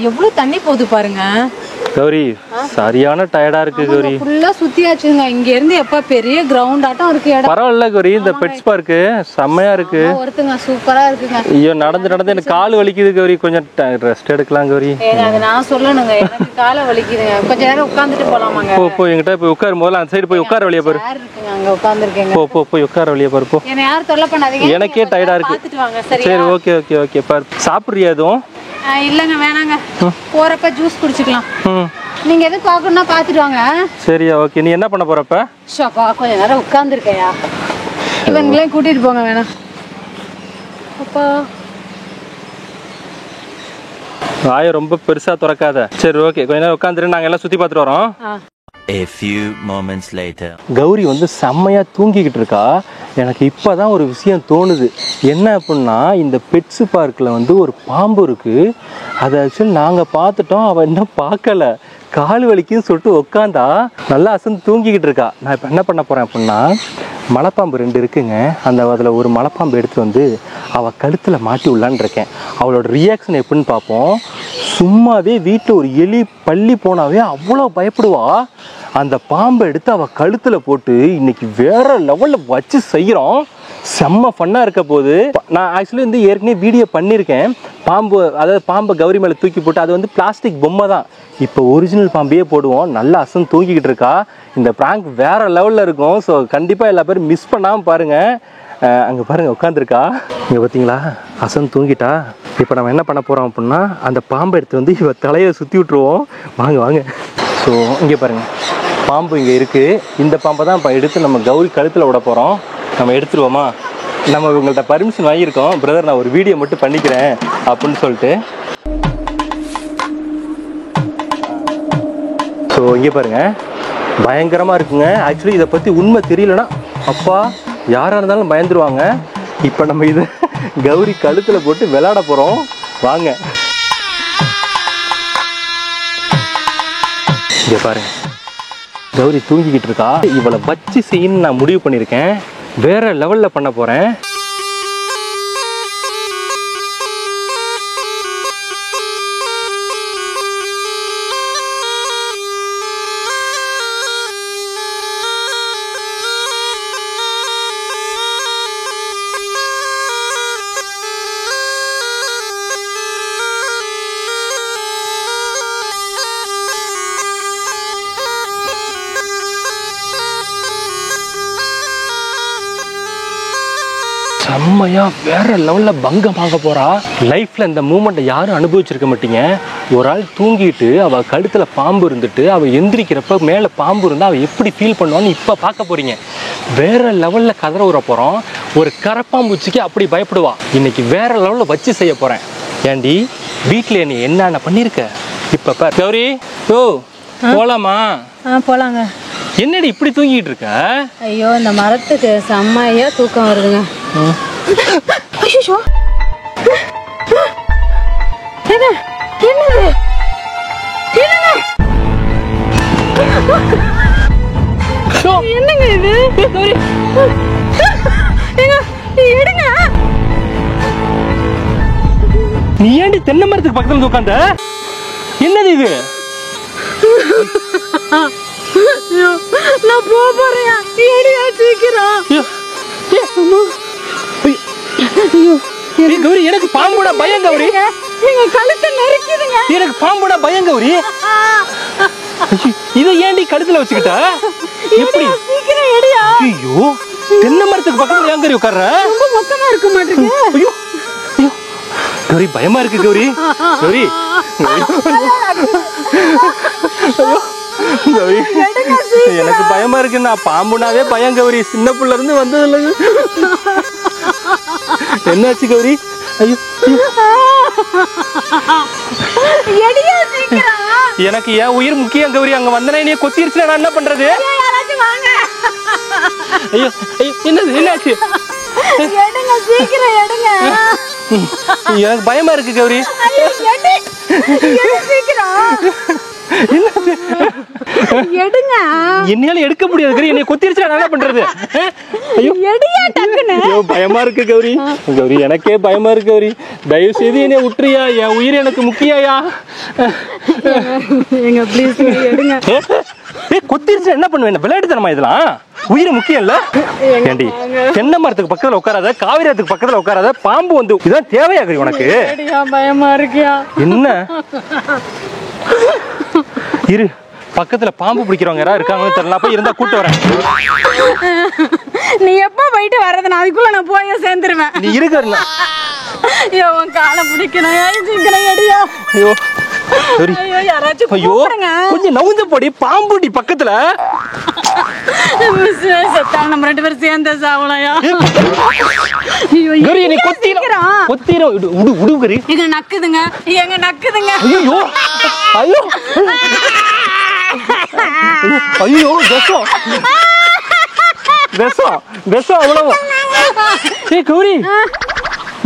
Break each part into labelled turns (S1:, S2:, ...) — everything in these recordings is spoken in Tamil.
S1: எவ்வளவு தண்ணி போகுது பாருங்க
S2: கௌரி. சரியான டயர்டா இருக்கு கௌரி.
S1: ஃபுல்லா சுத்தியாச்சுங்க. இங்க இருந்து எப்ப பெரிய கிரவுண்ட் ஆட்டம் இருக்கு இடம்.
S2: பரவாயில்ல கௌரி, இந்த பெட்ஸ் பார்க் செம்மையா இருக்கு.
S1: ஒருத்தங்க சூப்பரா இருக்குங்க.
S2: ஐயோ நடந்து நடந்து எனக்கு கால் வலிக்குது கௌரி, கொஞ்சம் ரெஸ்ட் எடுக்கலாம் கௌரி.
S1: அது நான் சொல்லணுங்க, எனக்கு காலை வலிக்குதுங்க. கொஞ்ச நேரம் உட்கார்ந்துட்டு போலாமாங்க?
S2: போ என்கிட்ட போய் உட்காரு, முதல்ல அந்த சைடு போய் உட்கார வெளியே பாரு.
S1: இருக்குங்க, அங்க உட்கார்ந்துருக்கேங்க.
S2: போய் உட்கார வெளியே பாரு. போ.
S1: என்ன யாரும் தொல்லை பண்ணாதீங்க,
S2: எனக்கே டயர்டா இருக்கு.
S1: பாத்துட்டு வாங்க.
S2: சரி ஓகே ஓகே ஓகே. பாரு, சாப்பிடுறியா எதுவும்?
S1: இல்லங்க வேணாங்க, போறப்ப ஜூஸ் குடிச்சுக்கலாம். நீங்க எது பாக்கணும்னா பாத்துட்டு வாங்க.
S2: சரியா ஓகே. நீ என்ன பண்ண போறப்ப?
S1: ஷப்பா கொஞ்ச நேரம் உட்கார்ந்துருக்கையா, இவங்களையும் கூட்டிட்டு போங்க. வேணாம் அப்பா,
S2: வாயை ரொம்ப பெருசா திறக்காத. சரி ஓகே, கொஞ்ச நேரம் உட்காந்துரு, நாங்க எல்லாம் சுத்தி பார்த்துட்டு வரோம்.
S3: A few moments later.
S2: Gowri வந்து செம்மையா தூங்கிக்கிட்டு இருக்கா. எனக்கு இப்போதான் ஒரு விஷயம் தோணுது. என்ன அப்படின்னா, இந்த பெட்ஸ் பார்க்கில் வந்து ஒரு பாம்பு இருக்கு. அதை ஆக்சுவலி நாங்கள் பார்த்துட்டோம், அவள் இன்னும் பார்க்கல. கால் வலிக்குன்னு சொல்லிட்டு உட்காந்தா நல்லா அசந்து தூங்கிக்கிட்டு இருக்கா. நான் இப்போ என்ன பண்ண போகிறேன் அப்படின்னா, மலைப்பாம்பு 2 இருக்குங்க. அதில் ஒரு மலைப்பாம்பு எடுத்து வந்து அவள் கழுத்தில் மாட்டி விடலான்னு இருக்கேன். அவளோட ரியாக்ஷன் எப்படின்னு பார்ப்போம். சும்மாவே வீட்டில் ஒரு எலி பள்ளி போனாவே அவ்வளோ பயப்படுவா. அந்த பாம்பை எடுத்து அவள் கழுத்தில் போட்டு இன்னைக்கு வேற லெவலில் வச்சு செய்கிறோம். செம்ம ஃபன்னாக இருக்க போது. நான் ஆக்சுவலி வந்து ஏற்கனவே வீடியோ பண்ணியிருக்கேன். பாம்பு, அதாவது பாம்பை கௌரி மேலே தூக்கி போட்டு, அது வந்து பிளாஸ்டிக் பொம்மை தான். இப்போ ஒரிஜினல் பாம்பையே போடுவோம். நல்லா அசந்து தூங்கிக்கிட்டு இருக்கா. இந்த ப்ராங்க் வேற லெவலில் இருக்கும். ஸோ கண்டிப்பாக எல்லா பேரும் மிஸ் பண்ணாமல் பாருங்கள். அங்கே பாருங்கள் உட்காந்துருக்கா. இங்கே பார்த்தீங்களா, அசந்து தூங்கிட்டா. இப்போ நம்ம என்ன பண்ண போகிறோம் அப்படின்னா, அந்த பாம்பை எடுத்து வந்து இவ தலையை சுற்றி விட்ருவோம். வாங்க வாங்க. ஸோ இங்கே பாருங்கள், பாம்பு இங்கே இருக்குது. இந்த பாம்பை தான் இப்போ எடுத்து நம்ம கௌரி கழுத்தில் விட போகிறோம். நம்ம எடுத்துருவோமா? நம்ம இவங்கள்ட்ட பர்மிஷன் வாங்கியிருக்கோம். பிரதர், நான் ஒரு வீடியோ மட்டும் பண்ணிக்கிறேன் அப்படின்னு சொல்லிட்டு. ஸோ இங்கே பாருங்கள், பயங்கரமாக இருக்குங்க. ஆக்சுவலி இதை பற்றி உண்மை தெரியலனா அப்பா யாராக இருந்தாலும் பயந்துருவாங்க. இப்போ நம்ம இதை கௌரி கழுத்தில் போட்டு விளையாட போகிறோம். வாங்க. இங்கே பாருங்க, கௌரி தூங்கிக்கிட்டு இருக்கா. இவளை வச்சு செய்யணும்னு நான் முடிவு பண்ணியிருக்கேன். வேற லெவலில் பண்ண போகிறேன். செம்மையா வேற லெவலில் பங்கம் வாங்க போறா. லைஃப்ல இந்த மூமெண்ட்டை யாரும் அனுபவிச்சிருக்க மாட்டீங்க. ஒரு ஆள் தூங்கிட்டு அவள் கழுத்தில் பாம்பு இருந்துட்டு அவள் எந்திரிக்கிறப்ப மேலே பாம்பு இருந்தால் அவள் எப்படி ஃபீல் பண்ணுவான்னு இப்போ பார்க்க போறீங்க. வேற லெவலில் கதற விட போகிறோம். ஒரு கரப்பாம்பூச்சிக்கு அப்படி பயப்படுவா. இன்னைக்கு வேற லெவலில் வச்சு செய்ய போகிறேன். ஏண்டி வீட்டில் நீ என்னென்ன பண்ணியிருக்க? இப்போ பார் கௌரி. ஓ போகலாமா?
S1: போலாங்க.
S2: என்னடி இப்படி தூங்கிட்டு இருக்க?
S1: ஐயோ, இந்த மரத்துக்கு செம்மையா தூக்கம் வருதுங்க. ஐயோ, என்னது? என்னங்க இது? எடுங்க.
S2: நீ ஏண்டி தென்னை மரத்துக்கு பக்கத்துல உட்கார்ந்த? என்னது இது?
S1: நான் போறேன். ஏடியா சீக்கிரம்.
S2: கௌரி, எனக்கு பாம்போட பயம் கௌரி.
S1: எங்க கழுத்தை நறுக்குதுங்க.
S2: எனக்கு பாம்போட பயம் கௌரி. இதை ஏண்டி கழுத்துல வச்சுக்கிட்ட? எப்படி?
S1: சீக்கிரம் ஏடியா.
S2: ஐயோ, தென்னை மரத்துக்கு பக்கத்துல ஏன் கௌரி உட்கார்ற?
S1: ரொம்ப மொத்தமா இருக்க மாட்டேங்குது.
S2: ஐயோ கௌரி, பயமா இருக்கு கௌரி. கௌரி கௌரி, எனக்கு பயமா இருக்கு. நான் பாம்புனாவே பயம் கௌரி. சின்ன புள்ள இருந்து வந்ததுல. என்னாச்சு கௌரி? ஐயோ, எனக்கு என் உயிர் முக்கியம் கௌரி. அங்க வந்தனா நீ கொத்திருச்சுனா நான் என்ன பண்றது? ஐயோ ஐயோ, என்னது? என்னாச்சு?
S1: எடுங்க, சீக்கிரம் எடுங்க.
S2: எனக்கு பயமா இருக்கு கௌரி.
S1: எடுங்க.
S2: என்னால எடுக்க முடியாது கௌரி. என்னை கொத்திருச்சுனா நான் என்ன பண்றது?
S1: எடியா டக்குன்னு.
S2: ஐயோ பயமா இருக்கு கௌரி. கௌரி எனக்கே பயமா இருக்கு கௌரி. தயவு செய்து என்னை விட்டுறியா? என் உயிர் எனக்கு முக்கியா?
S1: எங்க ப்ளீஸ் எடுங்க.
S2: கொத்திருச்சு என்ன பண்ணுவேன்? விளையாட்டு தரமா இதெல்லாம்? உயிர் முக்கியம் இல்ல? ஏண்டி தென்னை மரத்துக்கு பக்கத்துல உட்காராத, காவிரியத்துக்கு பக்கத்துல உட்காராத. பாம்பு வந்து இதான் தேவையா கௌரி உனக்கு?
S1: பயமா இருக்கியா?
S2: என்ன இரு, பக்கத்துல பாம்பு பிடிக்கிறவங்க யாரா இருக்காங்கன்னு தெரியல. போய் இருந்தா கூட்டு வரேன்.
S1: நீ எப்ப போயிட்டு வர்றது? நான் அதுக்குள்ள நான் போய் சேர்ந்துருவேன்.
S2: நீ இருக்கறல.
S1: ஐயோ உன் காலை பிடிக்கணும். சீக்கிரம் எடியா.
S2: ஐயோ சரி.
S1: ஐயோ யாராச்சும்
S2: ஐயோ
S1: கூப்பிடுங்க.
S2: கொஞ்சம் நவுந்து போடி. பாம்புடி பக்கத்துல.
S1: செத்தால் நம்ம 2 பேரும் சேர்ந்து சாவலையா?
S2: கௌரி நீ கொத்திரும் உடு கௌரி.
S1: எங்க நக்குதுங்க, எங்க நக்குதுங்க.
S2: ஐயோ ஐயோ ஐயோ விஷம் விஷம் விஷம் அவ்வளவு. ஏய் கௌரி,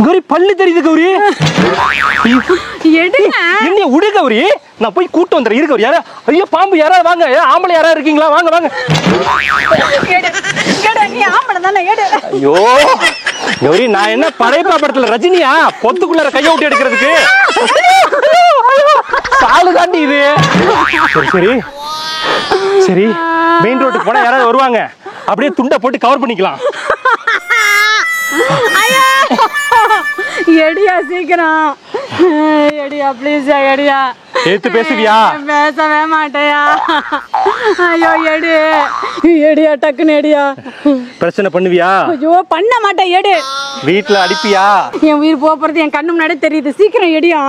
S2: கௌரி பல்லு தெரியுது கௌரி.
S1: எடுங்க.
S2: என்ன உடு கௌரி, நான் போய் கூட்டு வந்துறேன். இரு கௌரி. யாரா? ஐயோ பாம்பு யாராவது வாங்க. ஆம்பளை யாரா இருக்கீங்களா? வாங்க வாங்க.
S1: நீ ஆம்பளை தானே, எடு.
S2: ஐயோ கௌரி, நான் என்ன படைப்பா படத்துல ரஜினியா? பொத்துக்குள்ளார கைய விட்டு எடுக்கிறதுக்கு சாலு தாண்டி இது. சரி சரி சரி, மெயின் ரோட்டுக்கு போனா யாராவது வருவாங்க, அப்படியே துண்டை போட்டு கவர் பண்ணிக்கலாம்.
S1: எடியா சீக்கிரம் எடியா ப்ளீஸ் எடியா.
S2: எடுத்து பேசுவியா?
S1: பேசவே மாட்டேயா. ஐயோ எடு எடியா டக்குன்னு எடியா.
S2: பிரச்சனை பண்ணுவியா?
S1: ஐயோ பண்ண மாட்டேன், எடு.
S2: வீட்டுல அடிப்பியா?
S1: என் உயிர் போறது என் கண்ணு முன்னாடி தெரியுது. சீக்கிரம் எடியா.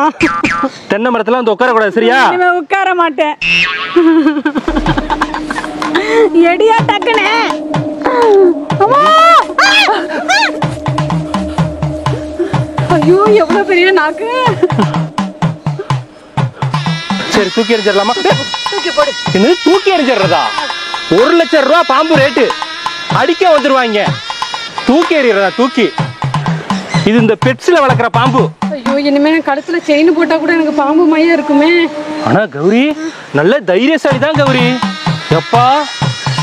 S2: தென்னை மரத்துல வந்து உட்கார கூடாது சரியா?
S1: உட்கார மாட்டேன். எடியா டக்குன்னு. ஐயோ எவ்வளவு பெரிய நாக்கு.
S2: சரி தூக்கி எறிஞ்சிடலாமா?
S1: தூக்கி போடு.
S2: என்னது தூக்கி எறிஞ்சிடுறதா? 1,00,000 ரூபாய் பாம்பு ரேட்டு. அடிக்க வந்துருவாங்க. தூக்கி எறிகிறதா? தூக்கி. இது இந்த பெட்ஸ்ல வளர்க்குற பாம்பு.
S1: ஐயோ இனிமே கழுத்துல செயின் போட்டா கூட எனக்கு பாம்பு மையம் இருக்குமே.
S2: ஆனா கௌரி நல்ல தைரியசாலி தான் கௌரி. எப்பா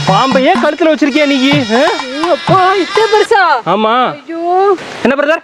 S2: பாம்பையே கழுத்துல வச்சிருக்கியா நீ?
S1: அப்பா இத்தனை பெருசா?
S2: ஆமா.
S1: ஐயோ
S2: என்ன பிரதர்?